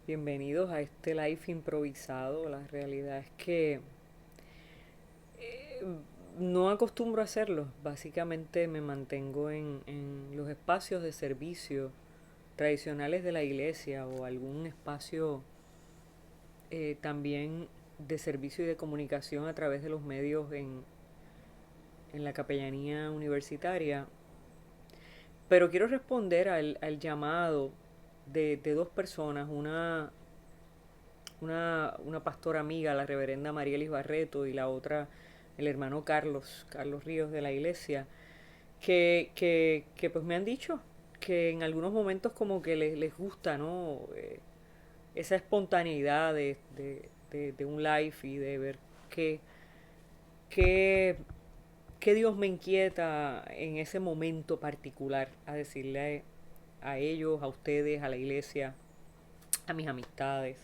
Bienvenidos a este live improvisado. La realidad es que no acostumbro a hacerlo. Básicamente me mantengo en los espacios de servicio tradicionales de la iglesia o algún espacio también de servicio y de comunicación a través de los medios en la capellanía universitaria. Pero quiero responder al llamado de dos personas, una pastora amiga, la reverenda Marielis Barreto, y la otra, el hermano Carlos Ríos de la iglesia, que pues me han dicho que en algunos momentos como que les gusta, ¿no? Esa espontaneidad de un live y de ver qué, qué, qué Dios me inquieta en ese momento particular a decirle a ellos, a ustedes, a la iglesia, a mis amistades.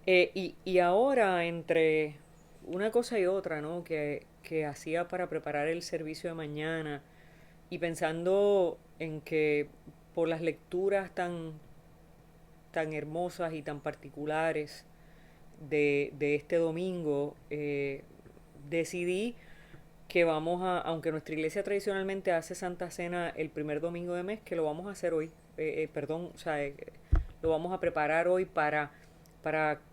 Y ahora, entre una cosa y otra, ¿no? Que hacía para preparar el servicio de mañana y pensando en que por las lecturas tan hermosas y tan particulares de este domingo, decidí que aunque nuestra iglesia tradicionalmente hace Santa Cena el primer domingo de mes, que lo vamos a hacer hoy, perdón, o sea, lo vamos a preparar hoy para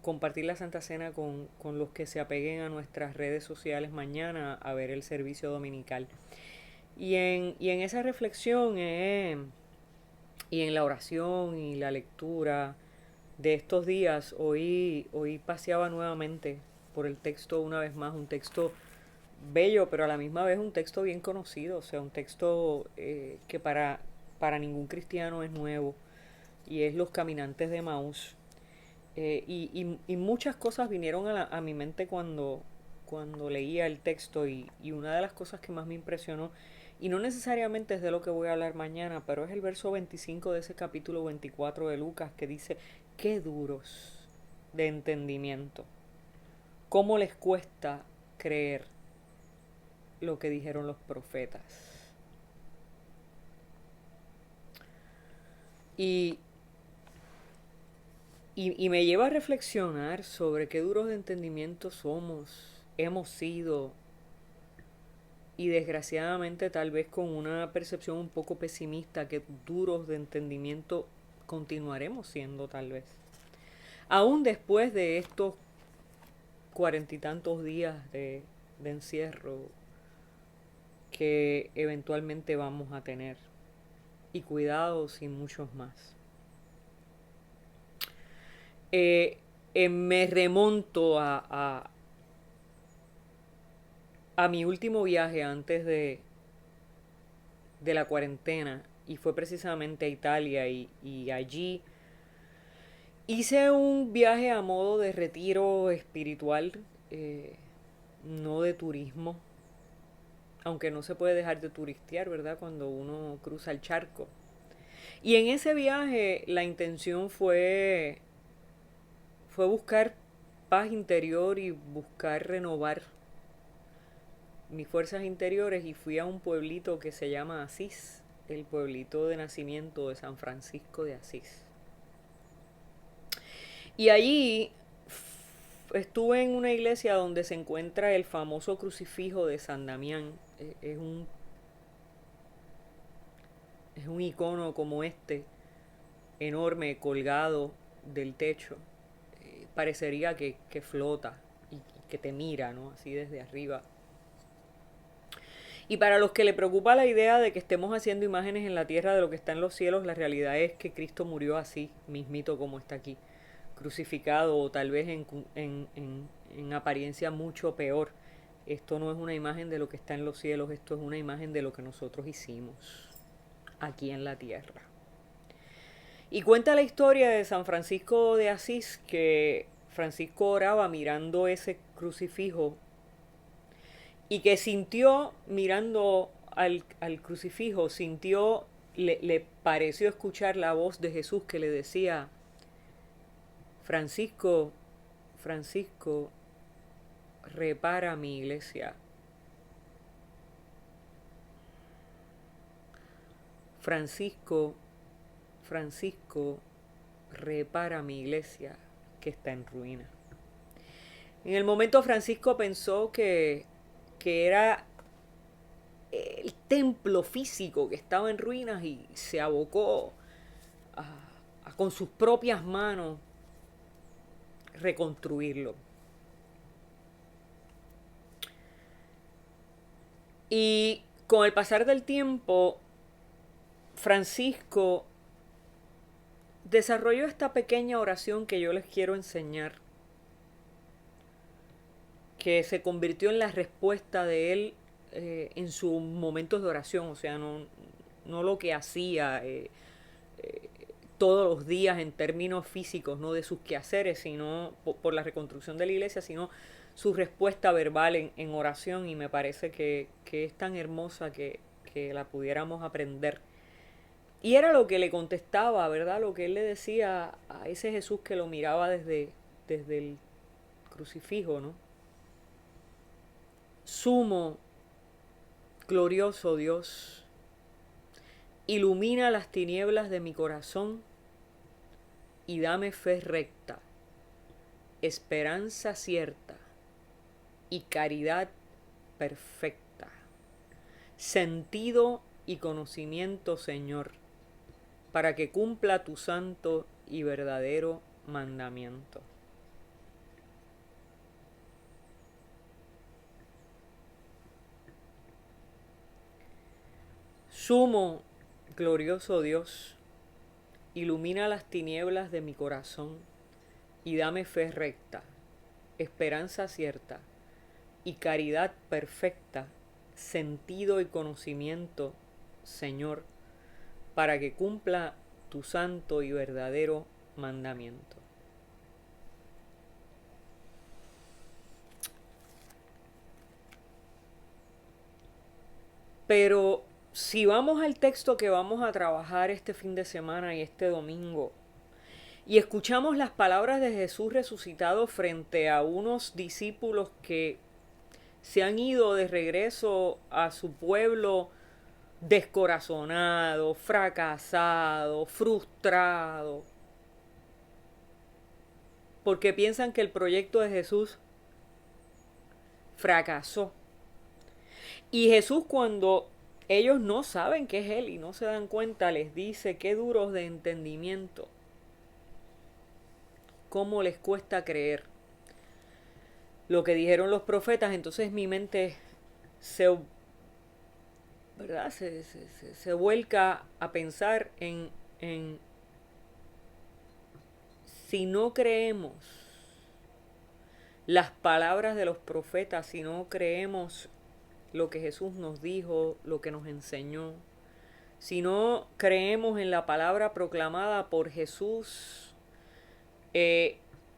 compartir la Santa Cena con los que se apeguen a nuestras redes sociales mañana a ver el servicio dominical. Y en esa reflexión y en la oración y la lectura de estos días, hoy paseaba nuevamente por el texto una vez más, un texto bello, pero a la misma vez un texto bien conocido, o sea, un texto que para ningún cristiano es nuevo, y es Los Caminantes de Maús. Y muchas cosas vinieron a mi mente cuando leía el texto, y una de las cosas que más me impresionó, y no necesariamente es de lo que voy a hablar mañana, pero es el verso 25 de ese capítulo 24 de Lucas, que dice: qué duros de entendimiento, cómo les cuesta creer lo que dijeron los profetas. Y, y me lleva a reflexionar sobre qué duros de entendimiento somos, hemos sido, y desgraciadamente tal vez con una percepción un poco pesimista, que duros de entendimiento continuaremos siendo tal vez. Aún después de estos 40 y tantos días de encierro que eventualmente vamos a tener, y cuidados y muchos más. Eh, Me remonto a mi último viaje antes de la cuarentena, y fue precisamente a Italia, y allí hice un viaje a modo de retiro espiritual, eh, no de turismo, aunque no se puede dejar de turistear, ¿verdad? Cuando uno cruza el charco. Y en ese viaje la intención fue buscar paz interior y buscar renovar mis fuerzas interiores, y fui a un pueblito que se llama Asís, el pueblito de nacimiento de San Francisco de Asís. Y allí estuve en una iglesia donde se encuentra el famoso crucifijo de San Damián. Es un icono como este, enorme, colgado del techo. Parecería que flota y que te mira, ¿no? Así desde arriba. Y para los que le preocupa la idea de que estemos haciendo imágenes en la tierra de lo que está en los cielos, la realidad es que Cristo murió así, mismito como está aquí, crucificado, o tal vez en apariencia mucho peor. Esto no es una imagen de lo que está en los cielos, esto es una imagen de lo que nosotros hicimos aquí en la tierra. Y cuenta la historia de San Francisco de Asís, que Francisco oraba mirando ese crucifijo, y que sintió, mirando al crucifijo, le pareció escuchar la voz de Jesús que le decía: Francisco, Francisco, repara mi iglesia. Francisco, Francisco, repara mi iglesia que está en ruina. En el momento Francisco pensó que era el templo físico que estaba en ruinas y se abocó a con sus propias manos reconstruirlo. Y con el pasar del tiempo, Francisco desarrolló esta pequeña oración que yo les quiero enseñar, que se convirtió en la respuesta de él en sus momentos de oración, o sea, no lo que hacía todos los días en términos físicos, no de sus quehaceres, sino por la reconstrucción de la iglesia, sino su respuesta verbal en oración, y me parece que es tan hermosa que la pudiéramos aprender. Y era lo que le contestaba, ¿verdad? Lo que él le decía a ese Jesús que lo miraba desde el crucifijo, ¿no? Sumo, glorioso Dios, ilumina las tinieblas de mi corazón y dame fe recta, esperanza cierta y caridad perfecta, sentido y conocimiento, Señor, para que cumpla tu santo y verdadero mandamiento. Sumo, glorioso Dios, ilumina las tinieblas de mi corazón y dame fe recta, esperanza cierta y caridad perfecta, sentido y conocimiento, Señor, para que cumpla tu santo y verdadero mandamiento. Pero si vamos al texto que vamos a trabajar este fin de semana y este domingo, y escuchamos las palabras de Jesús resucitado frente a unos discípulos que se han ido de regreso a su pueblo descorazonado, fracasado, frustrado, porque piensan que el proyecto de Jesús fracasó. Y Jesús, cuando ellos no saben que es Él y no se dan cuenta, les dice: qué duros de entendimiento, cómo les cuesta creer lo que dijeron los profetas. Entonces mi mente se, ¿verdad? Se vuelca a pensar en si no creemos las palabras de los profetas, si no creemos lo que Jesús nos dijo, lo que nos enseñó, si no creemos en la palabra proclamada por Jesús,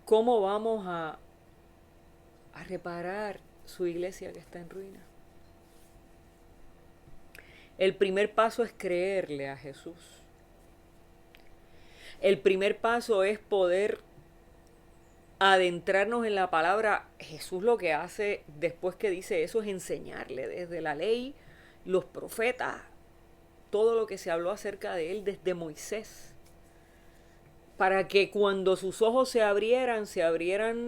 ¿cómo vamos a reparar su iglesia que está en ruina? El primer paso es creerle a Jesús. El primer paso es poder adentrarnos en la palabra. Jesús lo que hace después que dice eso es enseñarle desde la ley, los profetas, todo lo que se habló acerca de él desde Moisés, para que cuando sus ojos se abrieran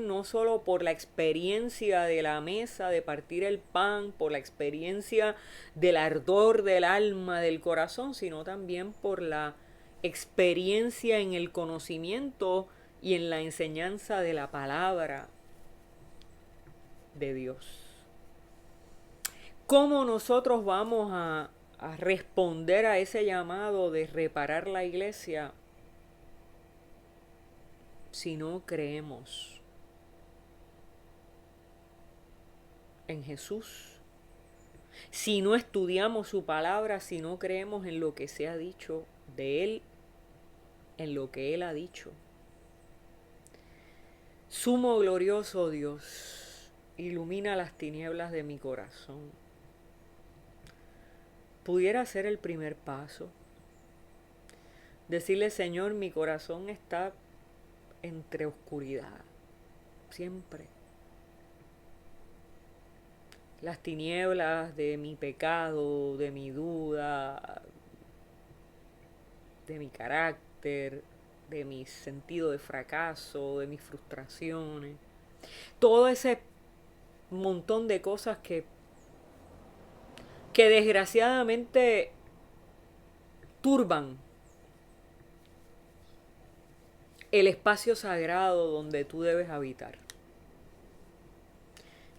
no solo por la experiencia de la mesa, de partir el pan, por la experiencia del ardor del alma, del corazón, sino también por la experiencia en el conocimiento y en la enseñanza de la palabra de Dios. ¿Cómo nosotros vamos a responder a ese llamado de reparar la iglesia si no creemos en Jesús? Si no estudiamos su palabra, si no creemos en lo que se ha dicho de Él, en lo que Él ha dicho. Sumo glorioso Dios, ilumina las tinieblas de mi corazón. Pudiera ser el primer paso. Decirle: Señor, mi corazón está entre oscuridad, siempre. Las tinieblas de mi pecado, de mi duda, de mi carácter, de mi sentido de fracaso, de mis frustraciones. Todo ese montón de cosas que desgraciadamente turban el espacio sagrado donde tú debes habitar.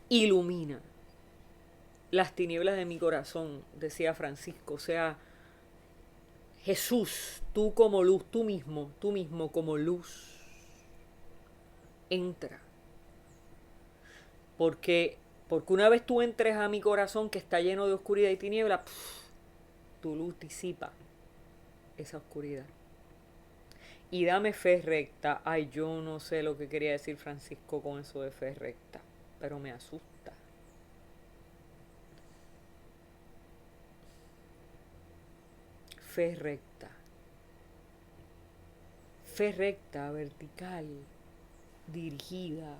Ilumina las tinieblas de mi corazón, decía Francisco. O sea, Jesús, tú como luz, tú mismo como luz, entra. Porque una vez tú entres a mi corazón que está lleno de oscuridad y tiniebla, tu luz disipa esa oscuridad. Y dame fe recta. Ay, yo no sé lo que quería decir Francisco con eso de fe recta, pero me asusta. Fe recta. Fe recta, vertical, dirigida,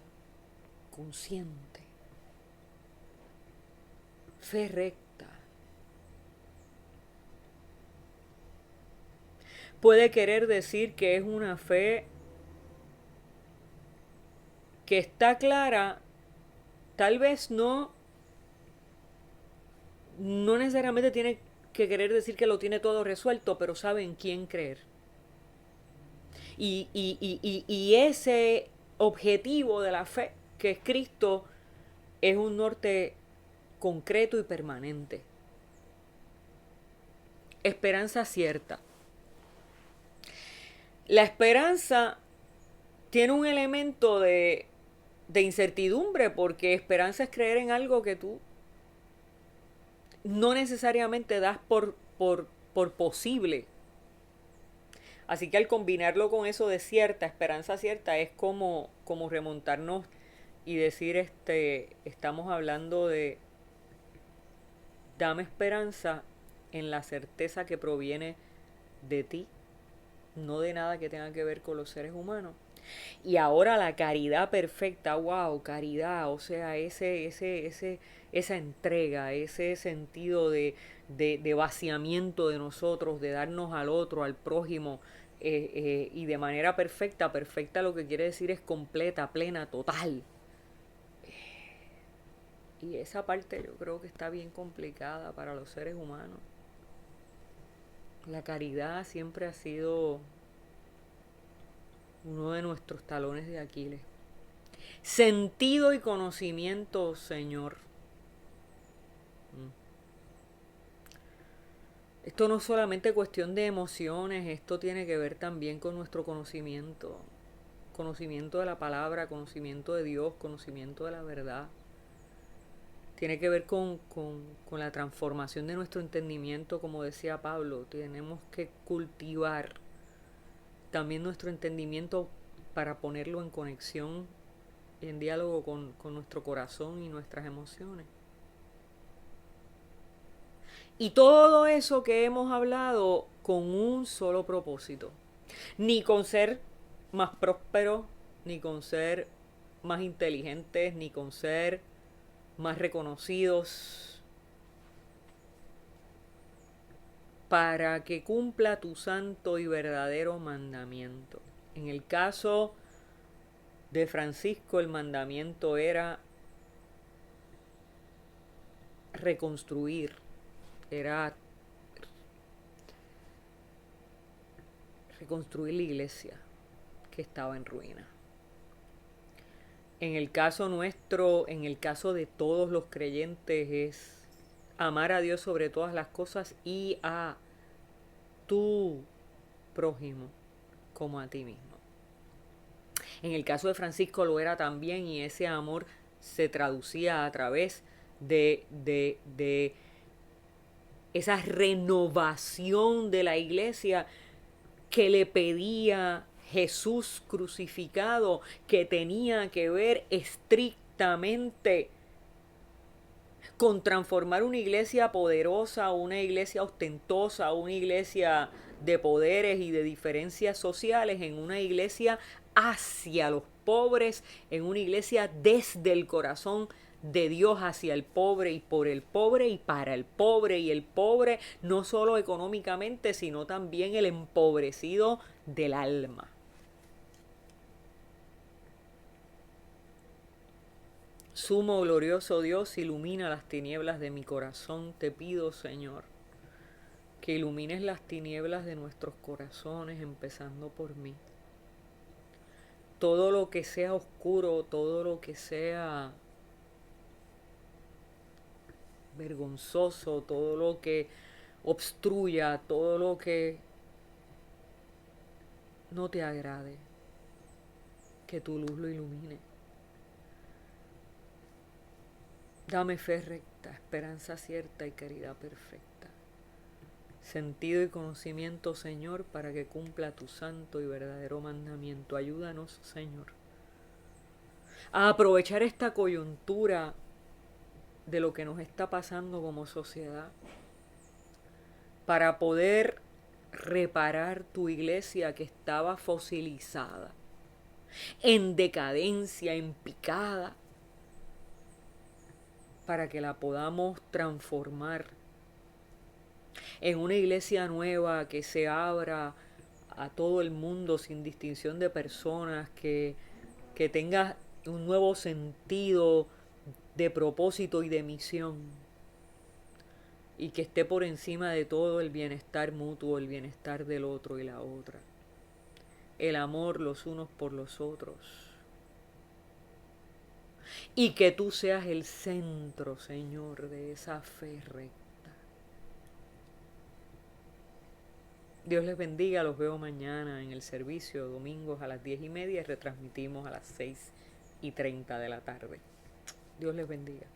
consciente. Fe recta. Puede querer decir que es una fe que está clara, tal vez no necesariamente tiene que querer decir que lo tiene todo resuelto, pero sabe en quién creer. Y ese objetivo de la fe, que es Cristo, es un norte concreto y permanente. Esperanza cierta. La esperanza tiene un elemento de incertidumbre, porque esperanza es creer en algo que tú no necesariamente das por posible. Así que al combinarlo con eso de cierta, esperanza cierta, es como remontarnos y decir, estamos hablando de dame esperanza en la certeza que proviene de ti, no de nada que tenga que ver con los seres humanos. Y ahora la caridad perfecta, wow, caridad, o sea, esa entrega, ese sentido de vaciamiento de nosotros, de darnos al otro, al prójimo, y de manera perfecta. Perfecta lo que quiere decir es completa, plena, total. Y esa parte yo creo que está bien complicada para los seres humanos. La caridad siempre ha sido uno de nuestros talones de Aquiles. Sentido y conocimiento, Señor. Esto no es solamente cuestión de emociones, esto tiene que ver también con nuestro conocimiento. Conocimiento de la palabra, conocimiento de Dios, conocimiento de la verdad. Tiene que ver con la transformación de nuestro entendimiento, como decía Pablo. Tenemos que cultivar también nuestro entendimiento para ponerlo en conexión y en diálogo con nuestro corazón y nuestras emociones. Y todo eso que hemos hablado con un solo propósito. Ni con ser más prósperos, ni con ser más inteligentes, ni con ser más reconocidos. Para que cumpla tu santo y verdadero mandamiento. En el caso de Francisco, el mandamiento era reconstruir, era reconstruir la iglesia que estaba en ruina. En el caso nuestro, en el caso de todos los creyentes, es amar a Dios sobre todas las cosas y a tu prójimo como a ti mismo. En el caso de Francisco lo era también, y ese amor se traducía a través de esa renovación de la iglesia que le pedía Jesús crucificado, que tenía que ver estrictamente con transformar una iglesia poderosa, una iglesia ostentosa, una iglesia de poderes y de diferencias sociales, en una iglesia hacia los pobres, en una iglesia desde el corazón de Dios hacia el pobre y por el pobre y para el pobre, y el pobre no solo económicamente, sino también el empobrecido del alma. Sumo glorioso Dios, ilumina las tinieblas de mi corazón. Te pido, Señor, que ilumines las tinieblas de nuestros corazones, empezando por mí. Todo lo que sea oscuro, todo lo que sea vergonzoso, todo lo que obstruya, todo lo que no te agrade, que tu luz lo ilumine. Dame fe recta, esperanza cierta y caridad perfecta. Sentido y conocimiento, Señor, para que cumpla tu santo y verdadero mandamiento. Ayúdanos, Señor, a aprovechar esta coyuntura de lo que nos está pasando como sociedad para poder reparar tu iglesia que estaba fosilizada, en decadencia, en picada, para que la podamos transformar en una iglesia nueva que se abra a todo el mundo sin distinción de personas, que tenga un nuevo sentido de propósito y de misión, y que esté por encima de todo el bienestar mutuo, el bienestar del otro y la otra, el amor los unos por los otros, y que tú seas el centro, Señor, de esa fe recta. Dios les bendiga, los veo mañana en el servicio, domingos a las 10:30 y retransmitimos a las 6:30 de la tarde. Dios les bendiga.